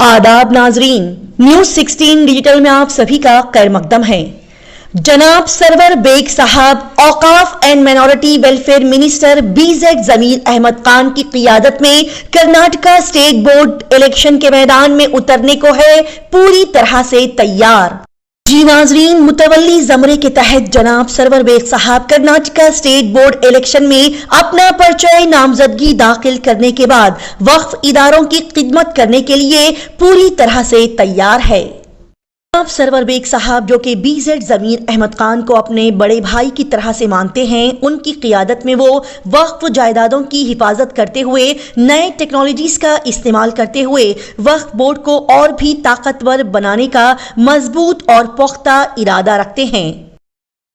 आदाब नाजरीन, news 16 digital में आप सभी का खैर मकदम है। जनाब सरवर बेग साहब औकाफ and minority welfare minister BZ Zameer Ahmed Khan की क़ियादत में कर्नाटका स्टेट बोर्ड इलेक्शन के मैदान में उतरने को है पूरी तरह से तैयार। जी नाजरीन, मुतवल्ली ज़मरे के तहत जनाब सरवर बेग साहब कर्नाटका स्टेट बोर्ड इलेक्शन में अपना पर्चा नामजदगी दाखिल करने के बाद वक्फ इदारों की खिदमत करने के लिए पूरी तरह से तैयार है। जनाब सरवर बेग साहब, जो कि BZ जमीर अहमद खान को अपने बड़े भाई की तरह से मानते हैं, उनकी क़ियादत में वो वक्फ जायदादों की हिफाजत करते हुए नए टेक्नोलॉजीज़ का इस्तेमाल करते हुए वक्फ बोर्ड को और भी ताकतवर बनाने का मजबूत और पुख्ता इरादा रखते हैं।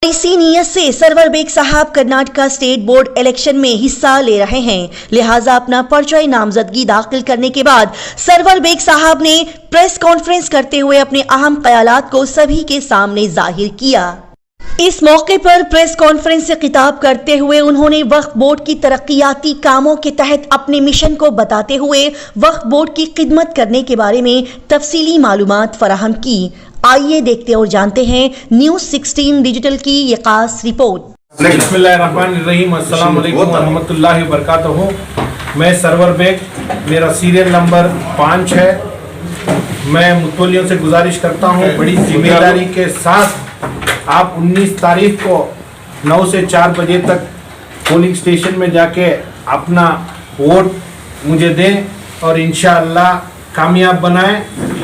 इसी नीयत से सरवर बेग साहब कर्नाटका स्टेट बोर्ड इलेक्शन में हिस्सा ले रहे हैं। लिहाजा अपना पर्चा नामजदगी दाखिल करने के बाद सरवर बेग साहब ने प्रेस कॉन्फ्रेंस करते हुए अपने अहम ख्यालात को सभी के सामने जाहिर किया। इस मौके पर प्रेस कॉन्फ्रेंस से खिताब करते हुए उन्होंने वक्फ बोर्ड की तरक्याती कामों के तहत अपने मिशन को बताते हुए वक्फ बोर्ड की खिदमत करने के बारे में तफसीली मालूमात फराहम की। आइए देखते और जानते हैं न्यूज 16 डिजिटल की ये खास रिपोर्ट। बिस्मिल्लाहिर्रहमानिर्रहीम, अस्सलाम वालेकुम वरहमतुल्लाहि वबरकातुहू। मैं सरवर बेग, मेरा सीरियल नंबर 5 है। मैं मुतवल्लियों से गुजारिश करता हूँ बड़ी जिम्मेदारी के साथ आप 19 तारीख को 9 से 4 बजे तक पोलिंग स्टेशन में जाके अपना वोट मुझे दें और इंशाअल्लाह कामयाब बनाएं।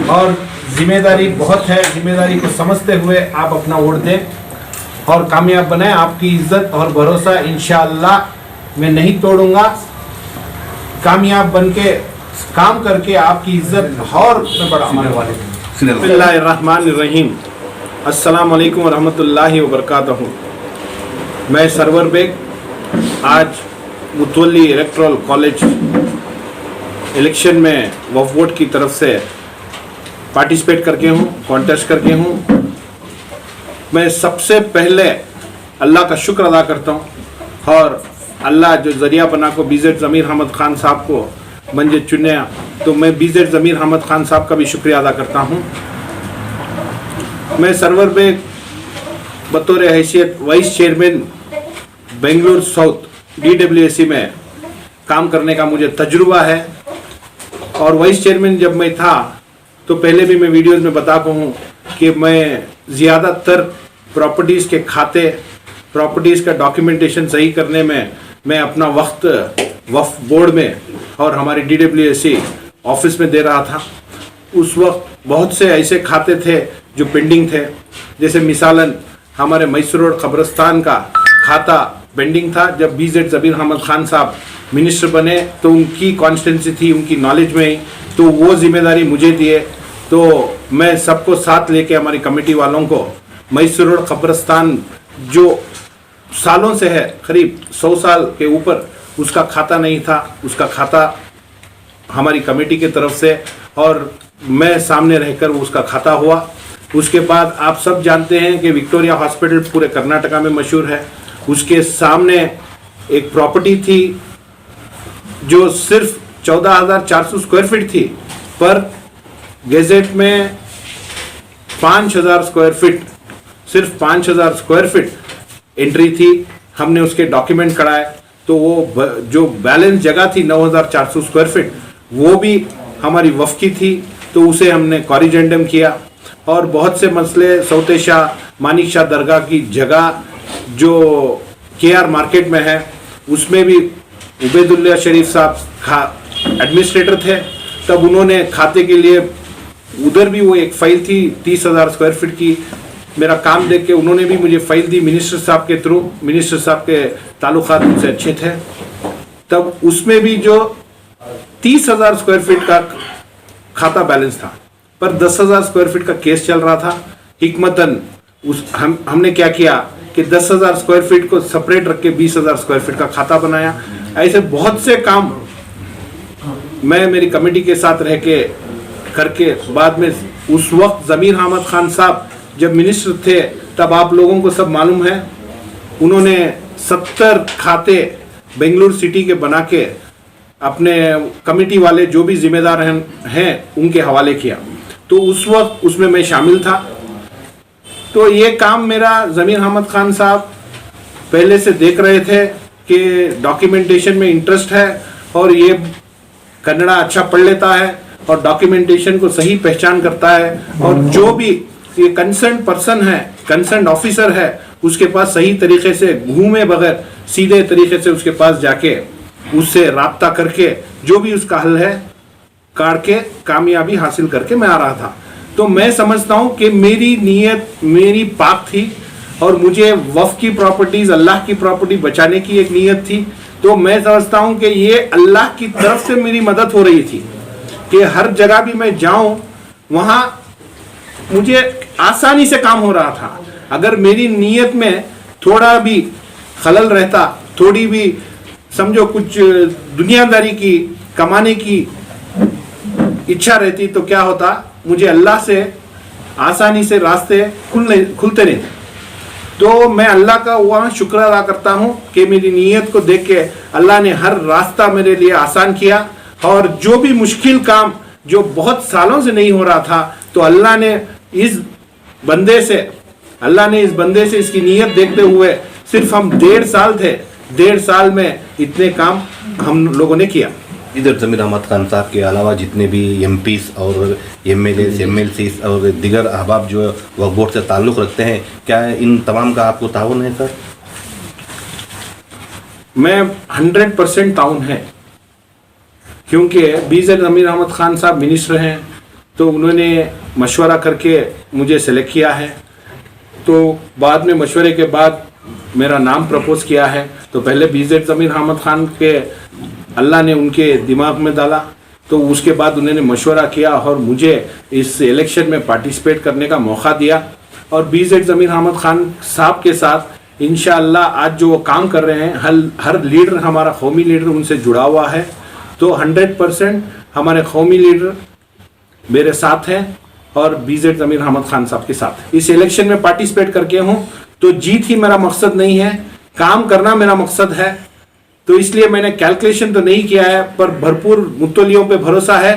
और जिम्मेदारी बहुत है, जिम्मेदारी को समझते हुए आप अपना वोट दें और कामयाब बनाएं। आपकी इज्जत और भरोसा इंशाअल्लाह मैं नहीं तोड़ूंगा। कामयाब बन के काम करके आपकी इज्जत और बढ़ाने वाले। बिस्मिल्लाहिर्रहमानिर्रहीम, अस्सलाम वालेकुम वरहमतुल्लाहि वबरकातुहू। मैं सरवर बेग आज मुतवल्ली इलेक्टोरल कॉलेज इलेक्शन में वक्फ बोर्ड की तरफ से पार्टिसिपेट करके हूँ, कॉन्टेस्ट करके हूँ। मैं सबसे पहले अल्लाह का शुक्र अदा करता हूँ और अल्लाह जो ज़रिया बना को BZ जमीर अहमद खान साहब को मंजे चुने, तो मैं BZ जमीर अहमद खान साहब का भी शुक्रिया अदा करता हूँ। मैं सरवर बेग बतौर हैसियत vice chairman Bengaluru south DWSC में काम करने का मुझे तजुर्बा है। और वाइस चेयरमैन जब मैं था तो पहले भी मैं वीडियोस में बताता हूँ कि मैं ज़्यादातर प्रॉपर्टीज़ के खाते, प्रॉपर्टीज़ का डॉक्यूमेंटेशन सही करने में मैं अपना वक्त वक्फ बोर्ड में और हमारी DWSC ऑफिस में दे रहा था। उस वक्त बहुत से ऐसे खाते थे जो पेंडिंग थे, जैसे मिसालन हमारे मैसूर रोड कब्रिस्तान का खाता पेंडिंग था। जब BZ जमीर अहमद खान साहब मिनिस्टर बने तो उनकी कॉन्स्टिट्यूंसी थी, उनकी नॉलेज में ही, तो वो जिम्मेदारी मुझे दिए। तो मैं सबको साथ लेके हमारी कमेटी वालों को मैसूर रोड कब्रिस्तान जो सालों से है, करीब 100 साल के ऊपर, उसका खाता नहीं था, उसका खाता हमारी कमेटी की तरफ से और मैं सामने रहकर उसका खाता हुआ। उसके बाद आप सब जानते हैं कि विक्टोरिया हॉस्पिटल पूरे कर्नाटका में मशहूर है। उसके सामने एक प्रॉपर्टी थी जो सिर्फ 14,400 स्क्वायर फीट थी, पर गैजेट में 5,000 स्क्वायर फीट, सिर्फ 5,000 स्क्वायर फीट एंट्री थी। हमने उसके डॉक्यूमेंट कराए तो वो जो बैलेंस जगह थी 9,400 स्क्वायर फीट, वो भी हमारी वफ़ की थी, तो उसे हमने कॉरिजेंडम किया। और बहुत से मसले, सौते शाह, मानिक शाह दरगाह की जगह जो KR मार्केट में है, उसमें भी उबैदुल्ला शरीफ साहब एडमिनिस्ट्रेटर थे, तब उन्होंने खाते के लिए उधर भी वो एक फ़ाइल थी 30,000 स्क्वायर फीट की। मेरा काम देख के उन्होंने भी मुझे फ़ाइल दी मिनिस्टर साहब के थ्रू। मिनिस्टर साहब के ताल्लुकात उनसे अच्छे थे। तब उसमें भी जो 30,000 स्क्वायर फीट का खाता बैलेंस था, पर 10,000 स्क्वायर फीट का केस चल रहा था। हिकमतन हमने क्या किया कि 10,000 स्क्वायर फीट को सेपरेट रख के 20,000 स्क्वायर फीट का खाता बनाया। ऐसे बहुत से काम मैं मेरी कमेटी के साथ रह के करके बाद में, उस वक्त जमीर अहमद खान साहब जब मिनिस्टर थे, तब आप लोगों को सब मालूम है, उन्होंने 70 खाते बेंगलुरु सिटी के बना के अपने कमेटी वाले जो भी जिम्मेदार हैं उनके हवाले किया। तो उस वक्त उसमें मैं शामिल था। तो ये काम मेरा ज़मीर अहमद खान साहब पहले से देख रहे थे कि डॉक्यूमेंटेशन में इंटरेस्ट है और ये कन्नड़ा अच्छा पढ़ लेता है और डॉक्यूमेंटेशन को सही पहचान करता है, और जो भी ये कंसर्न पर्सन है, कंसर्न ऑफिसर है, उसके पास सही तरीके से घूमे बगैर सीधे तरीके से उसके पास जाके उससे राब्ता करके जो भी उसका हल है काट के कामयाबी हासिल करके मैं आ रहा था। तो मैं समझता हूँ कि मेरी नीयत मेरी पाक थी और मुझे वफ़ की प्रॉपर्टीज, अल्लाह की प्रॉपर्टी बचाने की एक नीयत थी। तो मैं समझता हूँ कि ये अल्लाह की तरफ से मेरी मदद हो रही थी कि हर जगह भी मैं जाऊँ वहाँ मुझे आसानी से काम हो रहा था। अगर मेरी नीयत में थोड़ा भी खलल रहता, थोड़ी भी समझो कुछ दुनियादारी की, कमाने की इच्छा रहती, तो क्या होता, मुझे अल्लाह से आसानी से रास्ते खुलते नहीं थे। तो मैं अल्लाह का वहाँ शुक्र अदा करता हूँ कि मेरी नीयत को देख के अल्लाह ने हर रास्ता मेरे लिए आसान किया, और जो भी मुश्किल काम जो बहुत सालों से नहीं हो रहा था, तो अल्लाह ने इस बंदे से इसकी नीयत देखते हुए, सिर्फ हम 1.5 साल थे, 1.5 साल में इतने काम हम लोगों ने किया। इधर ज़मीर अहमद खान साहब के अलावा जितने भी एमपीस और एमएलए एमएलसीज और दिगर अहबाब जो वक्फ बोर्ड से ताल्लुक़ रखते हैं, क्या इन तमाम का आपको ताउन है सर? मैं 100% ताउन है, क्योंकि बीजेड ज़मीर अहमद खान साहब मिनिस्टर हैं, तो उन्होंने मशवरा करके मुझे सेलेक्ट किया है। तो बाद में मशवरे के बाद मेरा नाम प्रपोज किया है। तो पहले बीजेड ज़मीर अहमद खान के अल्लाह ने उनके दिमाग में डाला, तो उसके बाद उन्होंने मशवरा किया और मुझे इस इलेक्शन में पार्टिसिपेट करने का मौका दिया। और बीजेड ज़मीर अहमद खान साहब के साथ इंशाअल्लाह आज जो वो काम कर रहे हैं, हर लीडर, हमारा कौमी लीडर उनसे जुड़ा हुआ है। तो 100% हमारे कौमी लीडर मेरे साथ हैं और बीजेड ज़मीर अहमद खान साहब के साथ इस इलेक्शन में पार्टिसिपेट करके हूँ। तो जीत ही मेरा मकसद नहीं है, काम करना मेरा मकसद है। तो इसलिए मैंने कैलकुलेशन तो नहीं किया है, पर भरपूर मुतल्लियों पे भरोसा है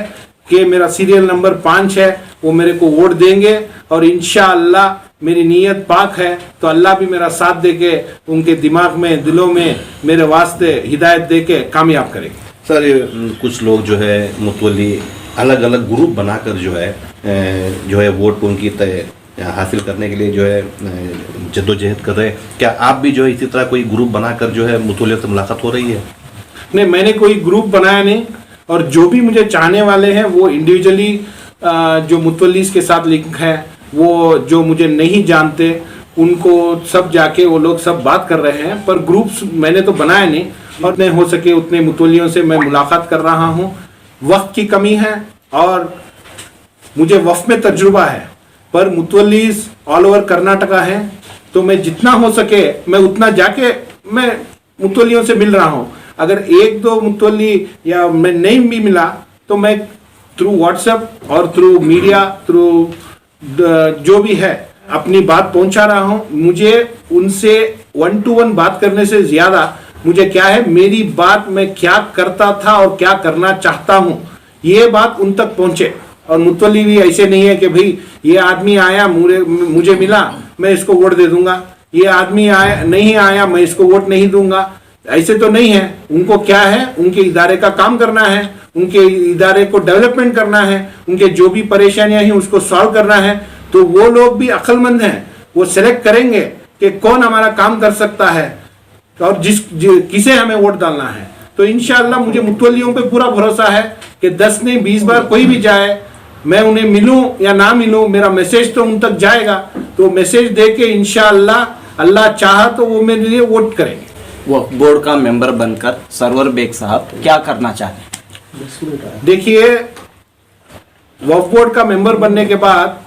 कि मेरा सीरियल नंबर 5 है, वो मेरे को वोट देंगे, और इंशाअल्लाह मेरी नीयत पाक है तो अल्लाह भी मेरा साथ दे के उनके दिमाग में, दिलों में मेरे वास्ते हिदायत दे के कामयाब करेंगे। सर, कुछ लोग जो है मुतवल्ली अलग अलग ग्रुप बनाकर जो है वोट उनकी तय हासिल करने के लिए जो है जद्दोजहद कर रहे हैं। क्या आप भी जो है इसी तरह कोई ग्रुप बनाकर जो है मुतवल्लियों से मुलाकात हो रही है? नहीं, मैंने कोई ग्रुप बनाया नहीं, और जो भी मुझे चाहने वाले हैं वो इंडिविजुअली जो मुतवल्लीस के साथ लिंक है, वो जो मुझे नहीं जानते उनको सब जाके वो लोग सब बात कर रहे हैं, पर ग्रुप्स मैंने तो बनाया नहीं। और नहीं हो सके उतने मुतवल्लियों से मैं मुलाकात कर रहा हूँ। वक्त की कमी है और मुझे वफ़ में तजुर्बा है, पर मुतवल्लीस ऑल ओवर कर्नाटका है, तो मैं जितना हो सके मैं उतना जाके मैं मुतवल्लियों से मिल रहा हूँ। अगर 1-2 मुतवल्ली या मैं नहीं भी मिला तो मैं थ्रू व्हाट्सएप और थ्रू मीडिया, थ्रू जो भी है अपनी बात पहुंचा रहा हूँ। मुझे उनसे 1 to 1 बात करने से ज़्यादा मुझे क्या है, मेरी बात मैं क्या करता था और क्या करना चाहता हूँ ये बात उन तक पहुंचे। और मुतवल्ली भी ऐसे नहीं है कि भाई ये आदमी आया मुझे मिला मैं इसको वोट दे दूंगा, ये आदमी आया नहीं आया मैं इसको वोट नहीं दूंगा, ऐसे तो नहीं है। उनको क्या है, उनके इदारे का काम करना है, उनके इदारे को डेवलपमेंट करना है, उनके जो भी परेशानियां हैं उसको सॉल्व करना है। तो वो लोग भी अक्लमंद हैं, वो सिलेक्ट करेंगे कि कौन हमारा काम कर सकता है और किसे हमें वोट डालना है। तो इंशाअल्लाह मुझे मुतवल्लियों पे पूरा भरोसा है कि 10 नहीं 20 बार कोई भी जाए, मैं उन्हें मिलूं या ना मिलूं, मेरा मैसेज तो उन तक जाएगा। तो मैसेज दे के इंशाअल्लाह अल्लाह चाहा तो वो मेरे लिए वोट करेंगे। वक्फ बोर्ड का मेंबर बनकर सरवर बेग साहब क्या करना चाहते हैं? देखिए, वक्फ बोर्ड का मेंबर बनने के बाद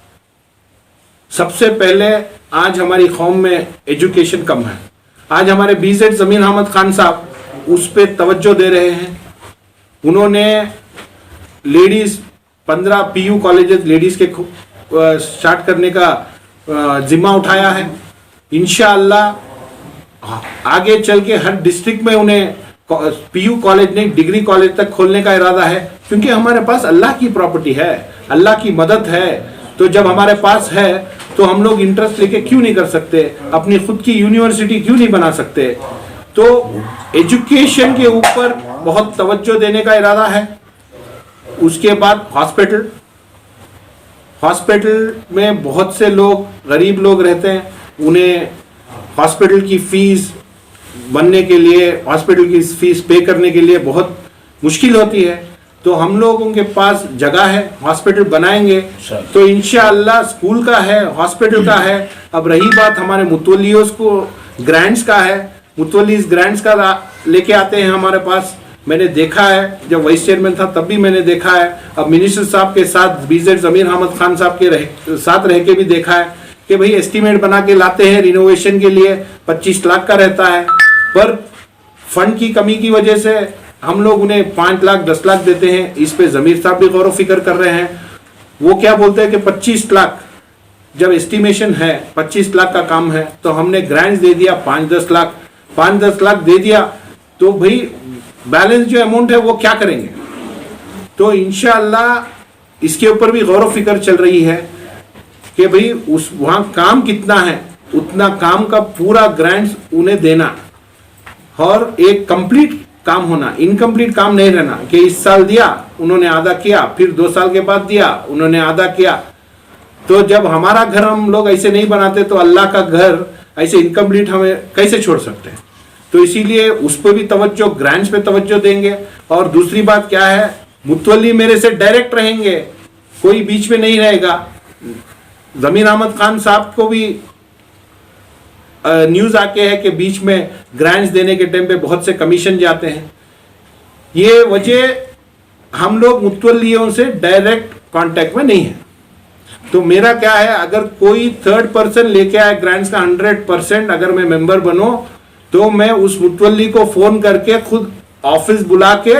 सबसे पहले आज हमारी कौम में एजुकेशन कम है। आज हमारे बीजेड ज़मीर अहमद खान साहब उस पर तवज्जो दे रहे हैं। उन्होंने लेडीज़ 15 PU कॉलेजेस लेडीज़ के स्टार्ट करने का जिम्मा उठाया है। इंशाअल्लाह आगे चल के हर डिस्ट्रिक्ट में उन्हें पीयू कॉलेज नहीं डिग्री कॉलेज तक खोलने का इरादा है, क्योंकि हमारे पास अल्लाह की प्रॉपर्टी है, अल्लाह की मदद है। तो जब हमारे पास है तो हम लोग इंटरेस्ट लेके क्यों नहीं कर सकते, अपनी खुद की यूनिवर्सिटी क्यों नहीं बना सकते। तो एजुकेशन के ऊपर बहुत तवज्जो देने का इरादा है। उसके बाद हॉस्पिटल में बहुत से लोग गरीब लोग रहते हैं, उन्हें हॉस्पिटल की फीस बनने के लिए, हॉस्पिटल की फीस पे करने के लिए बहुत मुश्किल होती है। तो हम लोगों के पास जगह है, हॉस्पिटल बनाएंगे। तो इंशाअल्लाह स्कूल का है, हॉस्पिटल का है। अब रही बात हमारे मुतवल्लियों को ग्रांट्स का है, मुतवल्ली ग्रांट्स का लेके आते हैं हमारे पास। मैंने देखा है, जब वाइस चेयरमैन था तब भी मैंने देखा है, अब मिनिस्टर साहब के साथ बीजेड जमीर अहमद खान साहब के साथ रह के भी देखा है कि भाई एस्टीमेट बना के लाते हैं रिनोवेशन के लिए, 25 लाख का रहता है, पर फंड की कमी की वजह से हम लोग उन्हें 5 लाख 10 लाख देते हैं। इस पे जमीर साहब भी गौर फिक्र कर रहे हैं। वो क्या बोलते हैं कि 25 लाख जब एस्टिमेशन है, 25 लाख का काम है, तो हमने ग्रांट्स दे दिया 5-10 लाख दे दिया, तो भाई बैलेंस जो अमाउंट है वो क्या करेंगे। तो इंशाअल्लाह इसके ऊपर भी गौर फिक्र चल रही है कि भाई उस वहां काम कितना है, उतना काम का पूरा ग्रांट्स उन्हें देना, और एक कंप्लीट काम होना, इनकम्प्लीट काम नहीं रहना कि इस साल दिया उन्होंने आधा किया, फिर 2 साल के बाद दिया उन्होंने आधा किया। तो जब हमारा घर हम लोग ऐसे नहीं बनाते तो अल्लाह का घर ऐसे इनकम्प्लीट हमें कैसे छोड़ सकते हैं। तो इसीलिए उस पर भी तवज्जो, ग्रांट्स पे तवज्जो देंगे। और दूसरी बात क्या है, मुतवल्ली मेरे से डायरेक्ट रहेंगे, कोई बीच में नहीं रहेगा। जमीर अहमद खान साहब को भी न्यूज आके है कि बीच में ग्रांट्स देने के टाइम पे बहुत से कमीशन जाते हैं। ये वजह हम लोग मुतवल्लियों से डायरेक्ट कांटेक्ट में नहीं है। तो मेरा क्या है, अगर कोई थर्ड पर्सन लेके आए ग्रांट्स का 100%, अगर मैं मेंबर बनो तो मैं उस मुतवल्ली को फोन करके खुद ऑफिस बुला के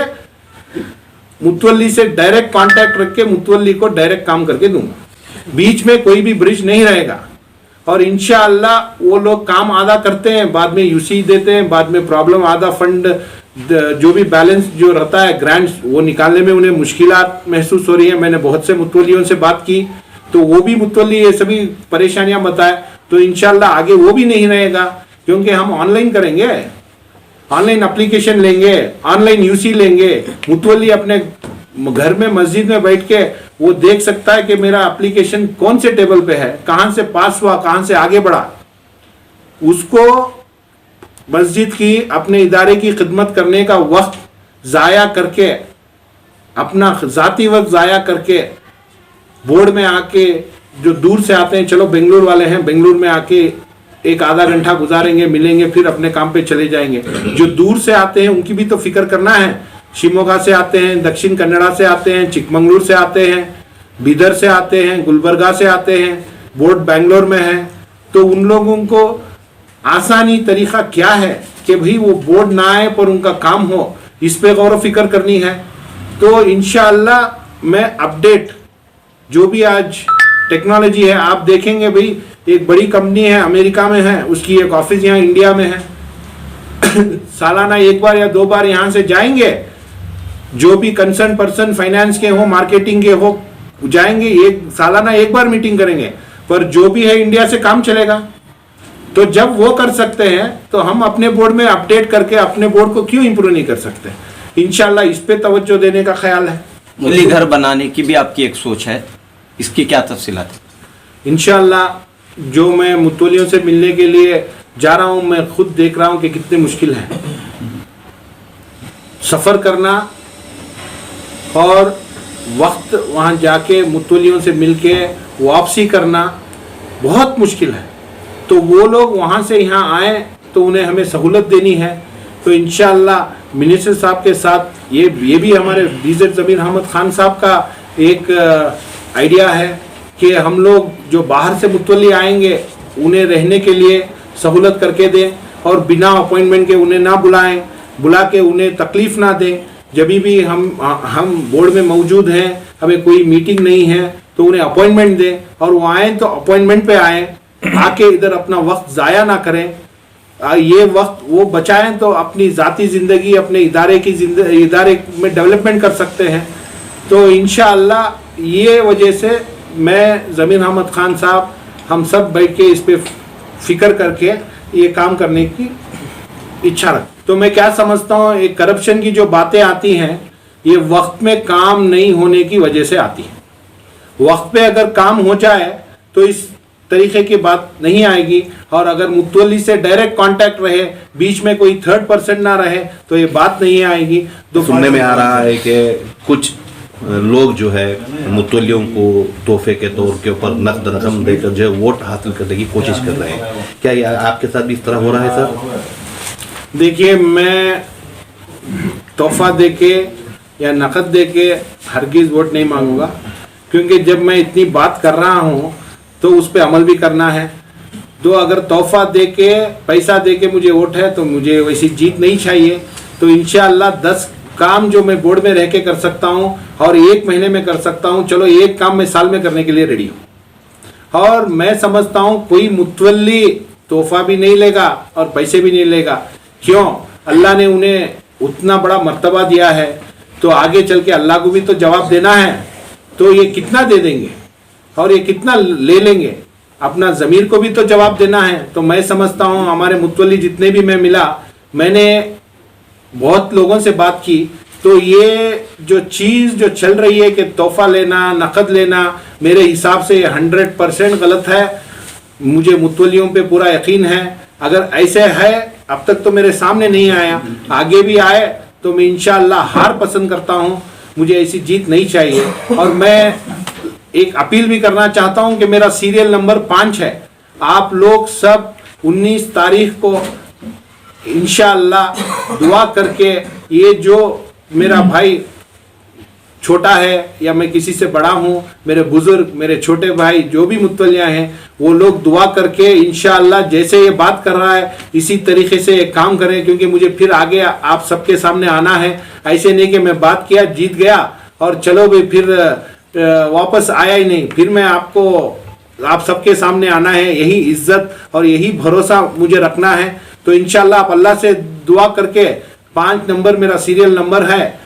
मुतवल्ली से डायरेक्ट कांटेक्ट रख के मुतवल्ली को डायरेक्ट काम करके दूंगा। बीच में कोई भी ब्रिज नहीं रहेगा। और इंशाअल्लाह वो लोग काम आधा करते हैं, बाद में यूसी देते हैं, बाद में प्रॉब्लम, आधा फंड जो भी बैलेंस जो रहता है ग्रांट्स, वो निकालने में उन्हें मुश्किलात महसूस हो रही है। मैंने बहुत से मुतवल्लियों से बात की तो वो भी मुतवल्ली ये सभी परेशानियां बताए। तो इंशाअल्लाह आगे वो भी नहीं रहेगा, क्योंकि हम ऑनलाइन करेंगे, ऑनलाइन एप्लीकेशन लेंगे, ऑनलाइन यूसी लेंगे। मुतवल्ली अपने घर में मस्जिद में बैठ के वो देख सकता है कि मेरा एप्लीकेशन कौन से टेबल पे है, कहां से पास हुआ, कहां से आगे बढ़ा। उसको मस्जिद की, अपने इदारे की खिदमत करने का वक्त जाया करके, अपना जाती वक्त जाया करके, बोर्ड में आके जो दूर से आते हैं, चलो बेंगलुरु वाले हैं, बेंगलुरु में आके एक आधा घंटा गुजारेंगे, मिलेंगे, फिर अपने काम पे चले जाएंगे। जो दूर से आते हैं उनकी भी तो फिक्र करना है। शिमोगा से आते हैं, दक्षिण कन्नड़ा से आते हैं, चिकमंगलुरु से आते हैं, बीदर से आते हैं, गुलबर्गा से आते हैं, बोर्ड बेंगलोर में है। तो उन लोगों को आसानी तरीका क्या है कि भाई वो बोर्ड ना आए पर उनका काम हो, इस पे गौर फिक्र करनी है। तो इंशाअल्लाह मैं अपडेट, जो भी आज टेक्नोलॉजी है, आप देखेंगे भाई एक बड़ी कंपनी है, अमेरिका में है, उसकी एक ऑफिस यहाँ इंडिया में है। सालाना 1 बार या 2 बार यहाँ से जाएंगे, जो भी कंसर्न पर्सन फाइनेंस के हो, मार्केटिंग के हो, जाएंगे, सालाना 1 बार मीटिंग करेंगे, पर जो भी है इंडिया से काम चलेगा। तो जब वो कर सकते हैं तो हम अपने बोर्ड में अपडेट करके अपने बोर्ड को क्यों इंप्रूव नहीं कर सकते। इंशाल्लाह इस पे तवज्जो देने का ख्याल है। मुतवल्ली घर बनाने की भी आपकी एक सोच है, इसकी क्या तफसीलात है? इंशाल्लाह जो मैं मुतवल्लियों से मिलने के लिए जा रहा हूं, मैं खुद देख रहा हूं कि कितनी मुश्किल है सफर करना, और वक्त वहां जाके मुतवल्लियों से मिलके वापसी करना बहुत मुश्किल है। तो वो लोग वहां से यहाँ आए तो उन्हें हमें सहूलत देनी है। तो इंशाअल्लाह मिनिस्टर साहब के साथ ये भी हमारे बीजेड जमीर अहमद खान साहब का एक आइडिया है कि हम लोग जो बाहर से मुतवल्ली आएंगे उन्हें रहने के लिए सहूलत करके दें, और बिना अपॉइंटमेंट के उन्हें ना बुला के उन्हें तकलीफ ना दें। जब भी हम बोर्ड में मौजूद हैं, हमें कोई मीटिंग नहीं है, तो उन्हें अपॉइंटमेंट दें, और वो आए तो अपॉइंटमेंट पे आए, आके इधर अपना वक्त ज़ाया ना करें। ये वक्त वो बचाएं तो अपनी ज़ाती ज़िंदगी अपने इदारे में डेवलपमेंट कर सकते हैं। तो इंशाअल्लाह ये वजह से मैं ज़मीर अहमद खान साहब हम सब बैठ के इस पे फिक्र करके ये काम करने की इच्छा रख। तो मैं क्या समझता हूँ, एक करप्शन की जो बातें आती हैं ये वक्त में काम नहीं होने की वजह से आती है। वक्त पे अगर काम हो जाए तो इस तरीके की बात नहीं आएगी, और अगर मुतवल्ली से डायरेक्ट कांटेक्ट रहे, बीच में कोई थर्ड पर्सन ना रहे, तो ये बात नहीं आएगी। तो सुनने में आ रहा है कि कुछ लोग जो है मुतवल्लियों को तोहफे के तौर के ऊपर नकद रकम देकर जो है वोट हासिल करने की कोशिश कर रहे हैं। क्या ये आपके साथ भी इस तरह हो रहा है सर? देखिए, मैं तोहफा दे के या नकद दे के हरगिज़ वोट नहीं मांगूंगा, क्योंकि जब मैं इतनी बात कर रहा हूँ तो उस पर अमल भी करना है। तो अगर तोहफा दे के पैसा दे के मुझे वोट है तो मुझे वैसी जीत नहीं चाहिए। तो इंशाअल्लाह 10 काम जो मैं बोर्ड में रह के कर सकता हूँ और 1 महीने में कर सकता हूँ, चलो एक काम मैं साल में करने के लिए रेडी हूँ। और मैं समझता हूँ कोई मुतवल्ली तोहफा भी नहीं लेगा और पैसे भी नहीं लेगा। क्यों? अल्लाह ने उन्हें उतना बड़ा मर्तबा दिया है, तो आगे चल के अल्लाह को भी तो जवाब देना है। तो ये कितना दे देंगे और ये कितना ले लेंगे, अपना ज़मीर को भी तो जवाब देना है। तो मैं समझता हूँ हमारे मुतवल्ली जितने भी मैं मिला, मैंने बहुत लोगों से बात की, तो ये जो चीज़ जो चल रही है कि तोहफा लेना, नकद लेना, मेरे हिसाब से 100% गलत है। मुझे मुतवल्लियों पे पूरा यकीन है। अगर ऐसे है, अब तक तो मेरे सामने नहीं आया, आगे भी आए तो मैं इंशाअल्लाह हार पसंद करता हूँ। मुझे ऐसी जीत नहीं चाहिए। और मैं एक अपील भी करना चाहता हूँ कि मेरा सीरियल नंबर 5 है। आप लोग सब 19 तारीख को इंशाअल्लाह दुआ करके, ये जो मेरा भाई छोटा है या मैं किसी से बड़ा हूँ, मेरे बुजुर्ग, मेरे छोटे भाई जो भी मुतवल्लियाँ हैं, वो लोग दुआ करके इंशाअल्लाह जैसे ये बात कर रहा है इसी तरीके से एक काम करें, क्योंकि मुझे फिर आगे आप सबके सामने आना है। ऐसे नहीं कि मैं बात किया, जीत गया और चलो भाई फिर वापस आया ही नहीं। फिर मैं आप सबके सामने आना है, यही इज्जत और यही भरोसा मुझे रखना है। तो इंशाअल्लाह आप अल्लाह से दुआ करके 5 नंबर मेरा सीरियल नंबर है,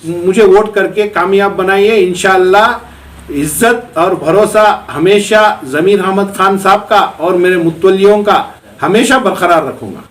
मुझे वोट करके कामयाब बनाइए। इंशाअल्लाह इज्जत और भरोसा हमेशा ज़मीर अहमद खान साहब का और मेरे मुतवल्लियों का हमेशा बरकरार रखूंगा।